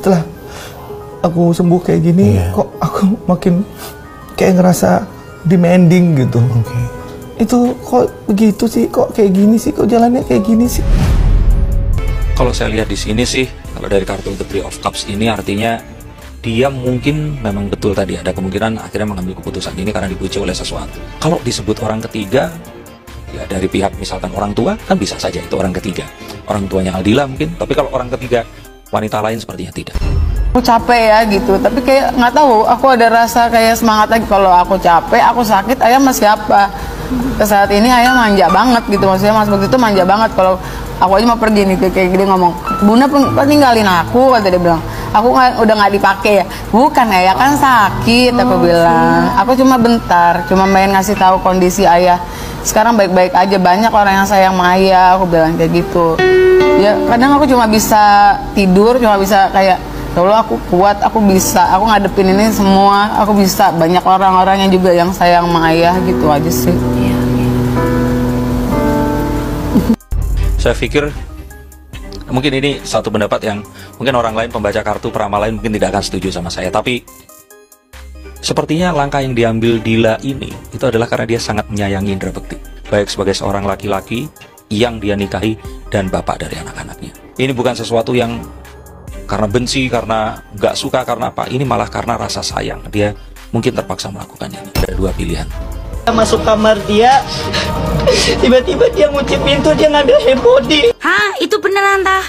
setelah aku sembuh kayak gini, kok aku makin kayak ngerasa demanding gitu. Itu kok begitu sih, kok kayak gini sih, kok jalannya kayak gini sih. Kalau saya lihat di sini sih, kalau dari kartu The Three of Cups ini artinya dia mungkin memang betul tadi ada kemungkinan akhirnya mengambil keputusan ini karena dipuji oleh sesuatu. Kalau disebut orang ketiga, ya dari pihak misalkan orang tua, kan bisa saja itu orang ketiga. Orang tuanya Aldila mungkin, tapi kalau orang ketiga, wanita lain sepertinya tidak. Aku capek ya gitu, tapi kayak nggak tahu, aku ada rasa kayak semangat lagi. Kalau aku capek, aku sakit, ayah sama siapa? Saat ini ayah manja banget gitu, maksudnya mas begitu manja banget. Kalau aku aja mau pergi nih, kayak gini ngomong, Bunda ninggalin aku, kata dia bilang. Aku udah nggak dipakai ya, bukan ayah kan sakit, aku bilang. Aku cuma bentar, cuma main ngasih tahu kondisi ayah. Sekarang baik-baik aja, banyak orang yang sayang sama ayah, aku bilang kayak gitu. Ya kadang aku cuma bisa tidur, cuma bisa kayak, ya Allah aku kuat, aku bisa, aku ngadepin ini semua, aku bisa. Banyak orang-orang yang juga yang sayang sama ayah, gitu aja sih. Saya pikir mungkin ini satu pendapat yang mungkin orang lain pembaca kartu peramal lain mungkin tidak akan setuju sama saya, tapi sepertinya langkah yang diambil Dila ini itu adalah karena dia sangat menyayangi Indra Bekti, baik sebagai seorang laki-laki yang dia nikahi dan bapak dari anak-anaknya. Ini bukan sesuatu yang karena benci, karena nggak suka, karena apa. Ini malah karena rasa sayang. Dia mungkin terpaksa melakukan ini. Ada dua pilihan. Masuk kamar dia, tiba-tiba dia ngunci pintu, dia ngambil handphone. Hah, itu beneran tah?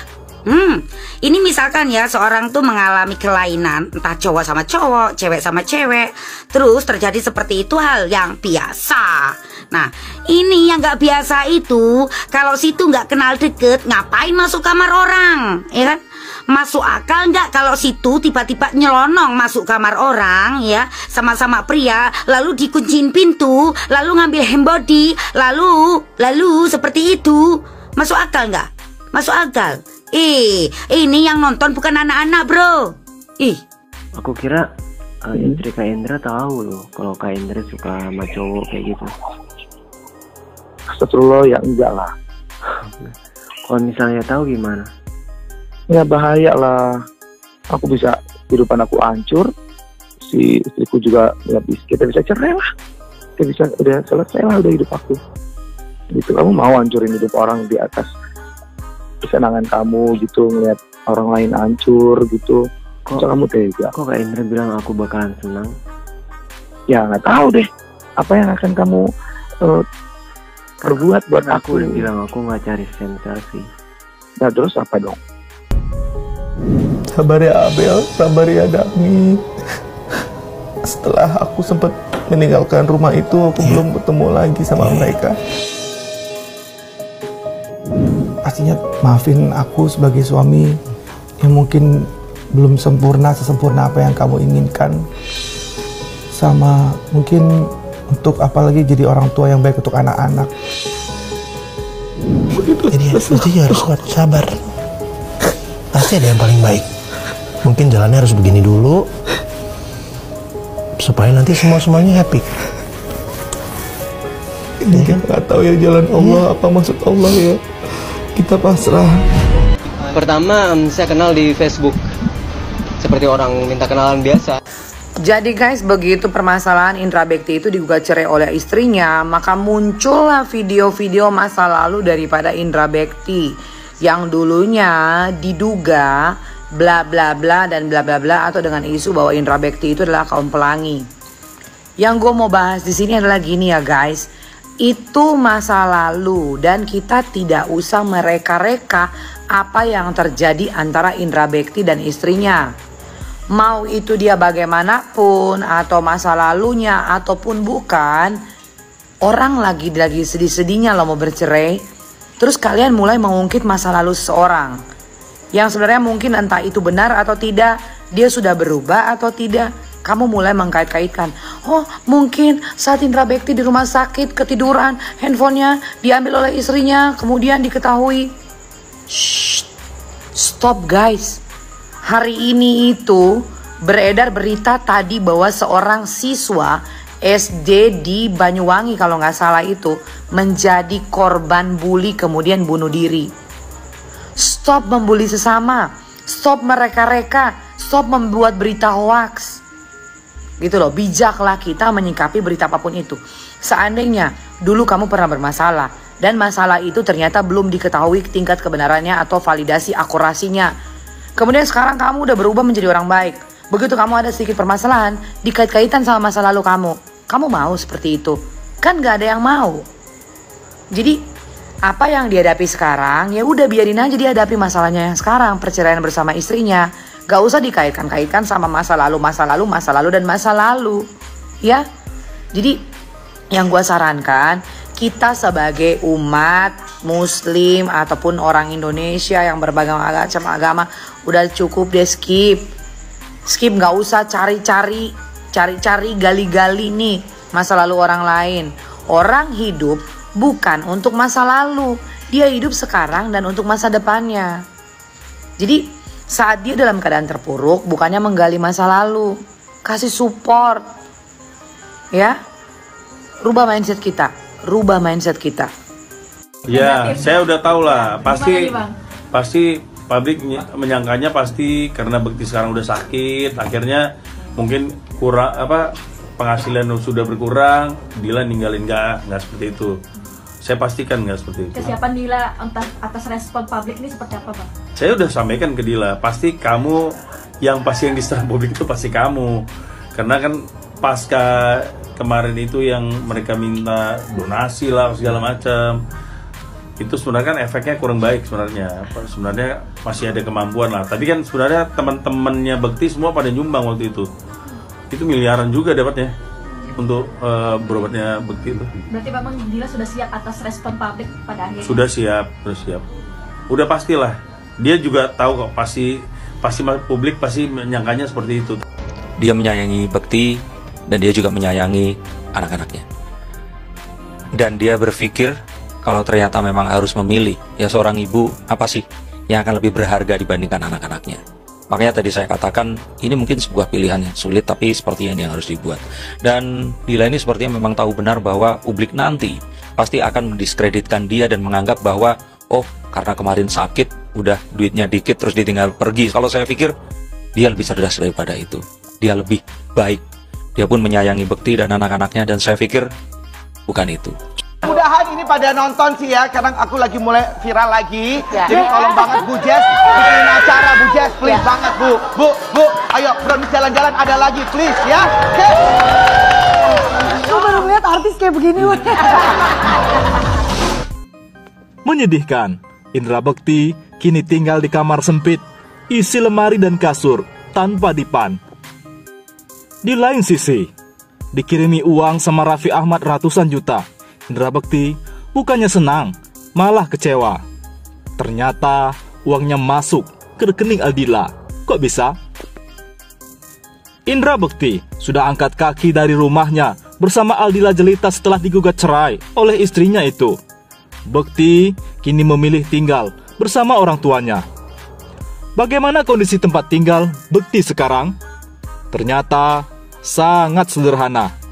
Ini misalkan ya seorang tuh mengalami kelainan, entah cowok sama cowok, cewek sama cewek, terus terjadi seperti itu hal yang biasa. Nah, ini yang nggak biasa itu, kalau situ nggak kenal deket, ngapain masuk kamar orang, ya kan? Masuk akal nggak kalau situ tiba-tiba nyelonong masuk kamar orang ya, sama-sama pria, lalu dikunciin pintu, lalu ngambil handbody, lalu seperti itu, masuk akal nggak? Masuk akal. Ini yang nonton bukan anak-anak bro. Aku kira istri Kak Indra tahu loh kalau Kak Indra suka sama cowok kayak gitu. Astagfirullah, ya enggak lah. Kalau misalnya tahu gimana? Ya bahaya lah. Aku bisa, kehidupan aku hancur, si istriku juga ya, kita bisa cerai lah. Kita bisa, udah selesai lah udah hidup aku. Gitu, kamu mau hancurin hidup orang di atas kesenangan kamu gitu, ngeliat orang lain hancur gitu. Kok kamu tega? Kok Kak Indra bilang aku bakalan senang? Ya nggak tahu deh apa yang akan kamu perbuat buat aku. Udah bilang aku nggak cari sensasi. Nah terus apa dong? Sabar ya Abel, sabar ya Dami. Setelah aku sempat meninggalkan rumah itu, aku belum ketemu lagi sama mereka. Pastinya maafin aku sebagai suami yang mungkin belum sesempurna apa yang kamu inginkan. Sama mungkin untuk apalagi jadi orang tua yang baik untuk anak-anak. Jadi harus kuat, sabar. Pasti ada yang paling baik. Mungkin jalannya harus begini dulu supaya nanti semuanya happy. Ini kita nggak tahu ya jalan Allah, apa maksud Allah ya. Kita pasrah. Pertama, saya kenal di Facebook. Seperti orang minta kenalan biasa. Jadi guys, begitu permasalahan Indra Bekti itu digugat cerai oleh istrinya, maka muncullah video-video masa lalu daripada Indra Bekti yang dulunya diduga bla bla bla dan bla bla bla, atau dengan isu bahwa Indra Bekti itu adalah kaum pelangi. Yang gue mau bahas di sini adalah gini ya guys, itu masa lalu dan kita tidak usah mereka-reka apa yang terjadi antara Indra Bekti dan istrinya. Mau itu dia bagaimanapun atau masa lalunya ataupun bukan, orang lagi sedih-sedihnya lo mau bercerai, terus kalian mulai mengungkit masa lalu seseorang yang sebenarnya mungkin entah itu benar atau tidak, dia sudah berubah atau tidak. Kamu mulai mengkait-kaitkan, oh mungkin saat Indra Bekti di rumah sakit ketiduran, handphonenya diambil oleh istrinya, kemudian diketahui. Shh, stop guys. Hari ini itu beredar berita tadi bahwa seorang siswa SD di Banyuwangi kalau nggak salah itu menjadi korban bully kemudian bunuh diri. Stop membuli sesama, stop mereka-reka. stop membuat berita hoaks. Gitu loh, bijaklah kita menyikapi berita apapun itu. Seandainya dulu kamu pernah bermasalah dan masalah itu ternyata belum diketahui tingkat kebenarannya atau validasi akurasinya. Kemudian sekarang kamu udah berubah menjadi orang baik. Begitu kamu ada sedikit permasalahan dikait-kaitan sama masa lalu kamu mau seperti itu? Kan gak ada yang mau. Jadi apa yang dihadapi sekarang ya udah biarin aja dia hadapi masalahnya yang sekarang, perceraian bersama istrinya. Gak usah dikaitkan-kaitkan sama masa lalu dan masa lalu. Ya. Jadi yang gue sarankan, kita sebagai umat muslim ataupun orang Indonesia yang berbagai macam agama, udah cukup deh skip. Skip, gak usah cari-cari, gali-gali nih masa lalu orang lain. Orang hidup bukan untuk masa lalu, dia hidup sekarang dan untuk masa depannya. Jadi saat dia dalam keadaan terpuruk, bukannya menggali masa lalu, kasih support, ya, rubah mindset kita. Ya, saya udah tahu lah, pasti publik menyangkanya pasti karena Bekti sekarang udah sakit, akhirnya mungkin kurang penghasilan sudah berkurang, Dila ninggalin nggak seperti itu. Saya pastikan nggak seperti itu. Kesiapan Dila atas respon publik ini seperti apa, Pak? Saya udah sampaikan ke Dila, pasti kamu yang diserang publik itu pasti kamu, karena kan pasca kemarin itu yang mereka minta donasi lah segala macam, itu sebenarnya kan efeknya kurang baik sebenarnya masih ada kemampuan lah, tapi kan sebenarnya teman-temannya Bekti semua pada nyumbang waktu itu miliaran juga dapatnya untuk berobatnya Bekti itu. Berarti Pak Dila sudah siap atas respon publik pada akhirnya? Sudah siap. Udah pastilah. Dia juga tahu kok, pasti publik pasti menyangkanya seperti itu. Dia menyayangi Bekti dan dia juga menyayangi anak-anaknya. Dan dia berpikir kalau ternyata memang harus memilih, ya seorang ibu apa sih yang akan lebih berharga dibandingkan anak-anaknya. Makanya tadi saya katakan ini mungkin sebuah pilihan yang sulit, tapi sepertinya yang harus dibuat. Dan Dila ini sepertinya memang tahu benar bahwa publik nanti pasti akan mendiskreditkan dia dan menganggap bahwa oh karena kemarin sakit, udah duitnya dikit terus ditinggal pergi. Kalau saya pikir dia lebih cerdas daripada itu. Dia lebih baik. Dia pun menyayangi Bekti dan anak-anaknya, dan saya pikir bukan itu. Mudahan ini pada nonton sih ya, karena aku lagi mulai viral lagi. Jadi tolong banget Bu Jess, bikin acara Bu Jess, please banget Bu, ayo produksi jalan-jalan ada lagi please ya. Oke. Aku baru lihat artis kayak begini. Menyedihkan, Indra Bekti kini tinggal di kamar sempit, isi lemari dan kasur tanpa dipan. Di lain sisi, dikirimi uang sama Raffi Ahmad ratusan juta. Indra Bekti bukannya senang, malah kecewa. Ternyata uangnya masuk ke rekening Aldila. Kok bisa? Indra Bekti sudah angkat kaki dari rumahnya bersama Aldila Jelita setelah digugat cerai oleh istrinya itu. Bekti kini memilih tinggal bersama orang tuanya. Bagaimana kondisi tempat tinggal Bekti sekarang? Ternyata sangat sederhana.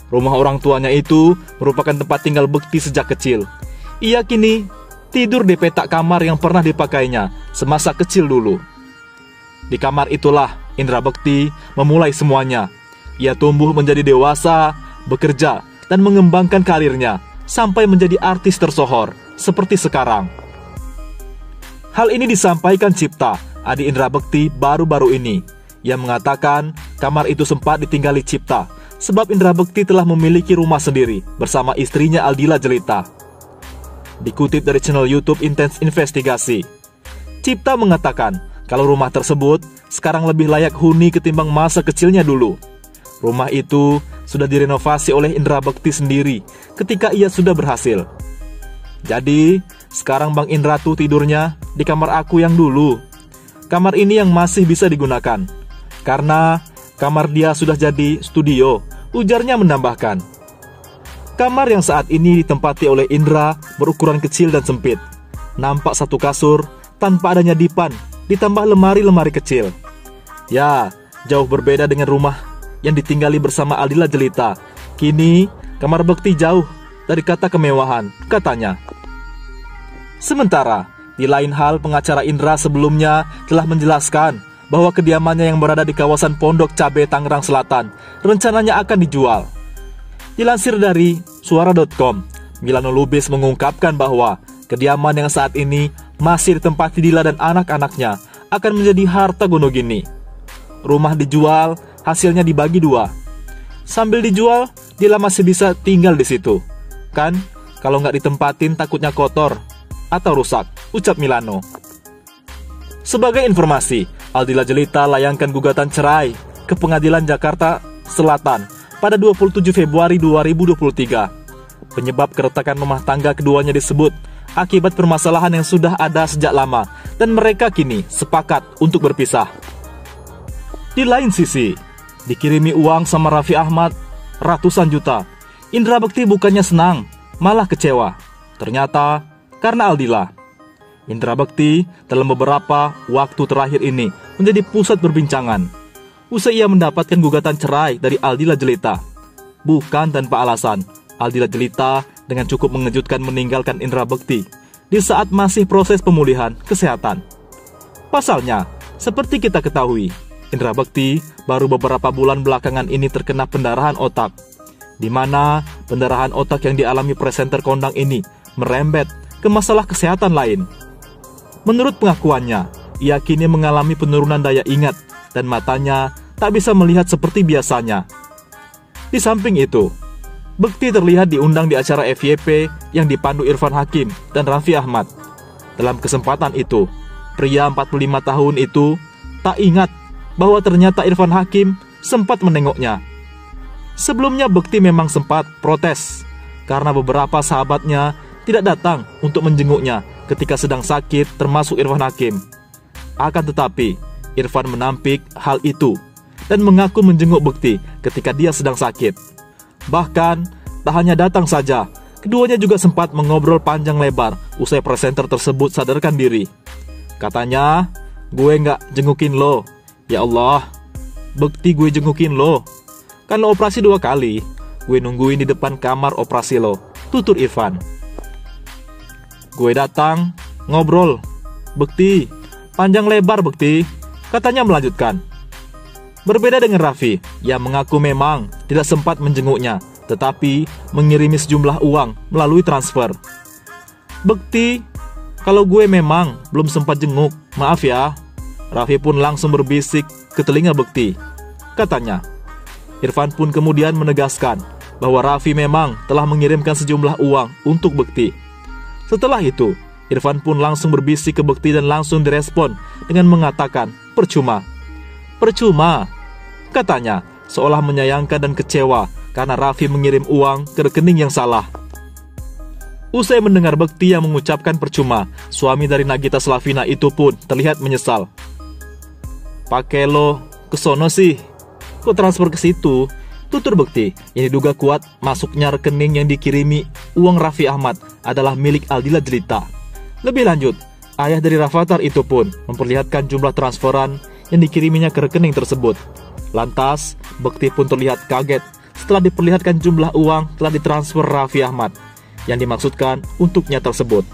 Rumah orang tuanya itu merupakan tempat tinggal Bekti sejak kecil. Ia kini tidur di petak kamar yang pernah dipakainya semasa kecil dulu. Di kamar itulah Indra Bekti memulai semuanya. Ia tumbuh menjadi dewasa, bekerja, dan mengembangkan karirnya sampai menjadi artis tersohor seperti sekarang. Hal ini disampaikan Cipta, adik Indra Bekti baru-baru ini. Ia mengatakan kamar itu sempat ditinggali Cipta sebab Indra Bekti telah memiliki rumah sendiri bersama istrinya Aldila Jelita. Dikutip dari channel YouTube Intense Investigasi, Cipta mengatakan kalau rumah tersebut sekarang lebih layak huni ketimbang masa kecilnya dulu. Rumah itu sudah direnovasi oleh Indra Bekti sendiri ketika ia sudah berhasil. Jadi, sekarang Bang Indra tuh tidurnya di kamar aku yang dulu. Kamar ini yang masih bisa digunakan karena kamar dia sudah jadi studio, ujarnya menambahkan. Kamar yang saat ini ditempati oleh Indra berukuran kecil dan sempit. Nampak satu kasur tanpa adanya dipan, ditambah lemari-lemari kecil. Ya, jauh berbeda dengan rumah yang ditinggali bersama Aldila Jelita. Kini, kamar Bekti jauh dari kata kemewahan, katanya. Sementara, di lain hal pengacara Indra sebelumnya telah menjelaskan bahwa kediamannya yang berada di kawasan Pondok Cabe, Tangerang Selatan rencananya akan dijual. Dilansir dari suara.com, Milano Lubis mengungkapkan bahwa kediaman yang saat ini masih ditempati Dila dan anak-anaknya akan menjadi harta Gonogini. Rumah dijual, hasilnya dibagi 2. Sambil dijual, Dila masih bisa tinggal di situ. Kan, kalau nggak ditempatin takutnya kotor atau rusak, ucap Milano. Sebagai informasi, Aldila Jelita layangkan gugatan cerai ke Pengadilan Jakarta Selatan pada 27 Februari 2023. Penyebab keretakan rumah tangga keduanya disebut akibat permasalahan yang sudah ada sejak lama dan mereka kini sepakat untuk berpisah. Di lain sisi, dikirimi uang sama Raffi Ahmad ratusan juta. Indra Bekti bukannya senang, malah kecewa. Ternyata karena Aldila. Indra Bekti dalam beberapa waktu terakhir ini menjadi pusat perbincangan. Usai ia mendapatkan gugatan cerai dari Aldila Jelita. Bukan tanpa alasan, Aldila Jelita dengan cukup mengejutkan meninggalkan Indra Bekti di saat masih proses pemulihan kesehatan. Pasalnya, seperti kita ketahui, Indra Bekti baru beberapa bulan belakangan ini terkena pendarahan otak, di mana pendarahan otak yang dialami presenter kondang ini merembet ke masalah kesehatan lain. Menurut pengakuannya, ia kini mengalami penurunan daya ingat dan matanya tak bisa melihat seperti biasanya. Di samping itu, Bekti terlihat diundang di acara FYP yang dipandu Irfan Hakim dan Raffi Ahmad. Dalam kesempatan itu, pria 45 tahun itu tak ingat bahwa ternyata Irfan Hakim sempat menengoknya. Sebelumnya Bekti memang sempat protes karena beberapa sahabatnya tidak datang untuk menjenguknya ketika sedang sakit, termasuk Irfan Hakim. Akan tetapi, Irfan menampik hal itu dan mengaku menjenguk Bekti ketika dia sedang sakit. Bahkan, tak hanya datang saja, keduanya juga sempat mengobrol panjang lebar usai presenter tersebut sadarkan diri. Katanya, gue nggak jengukin lo. Ya Allah, Bekti gue jengukin lo. Kan lo operasi 2 kali, gue nungguin di depan kamar operasi lo, tutur Irfan. Gue datang, ngobrol. Bekti, panjang lebar Bekti, katanya melanjutkan. Berbeda dengan Raffi, yang mengaku memang tidak sempat menjenguknya, tetapi mengirimi sejumlah uang melalui transfer. Bekti, kalau gue memang belum sempat jenguk, maaf ya. Raffi pun langsung berbisik ke telinga Bekti. Katanya, Irfan pun kemudian menegaskan bahwa Raffi memang telah mengirimkan sejumlah uang untuk Bekti. Setelah itu, Irfan pun langsung berbisik ke Bekti dan langsung direspon dengan mengatakan, percuma. Percuma, katanya, seolah menyayangkan dan kecewa karena Raffi mengirim uang ke rekening yang salah. Usai mendengar Bekti yang mengucapkan percuma, suami dari Nagita Slavina itu pun terlihat menyesal. Pakai lo kesono sih, kok transfer ke situ? Tutur Bekti yang diduga kuat masuknya rekening yang dikirimi uang Raffi Ahmad adalah milik Aldila Jelita. Lebih lanjut, ayah dari Rafathar itu pun memperlihatkan jumlah transferan yang dikiriminya ke rekening tersebut. Lantas, Bekti pun terlihat kaget setelah diperlihatkan jumlah uang telah ditransfer Raffi Ahmad yang dimaksudkan untuknya tersebut.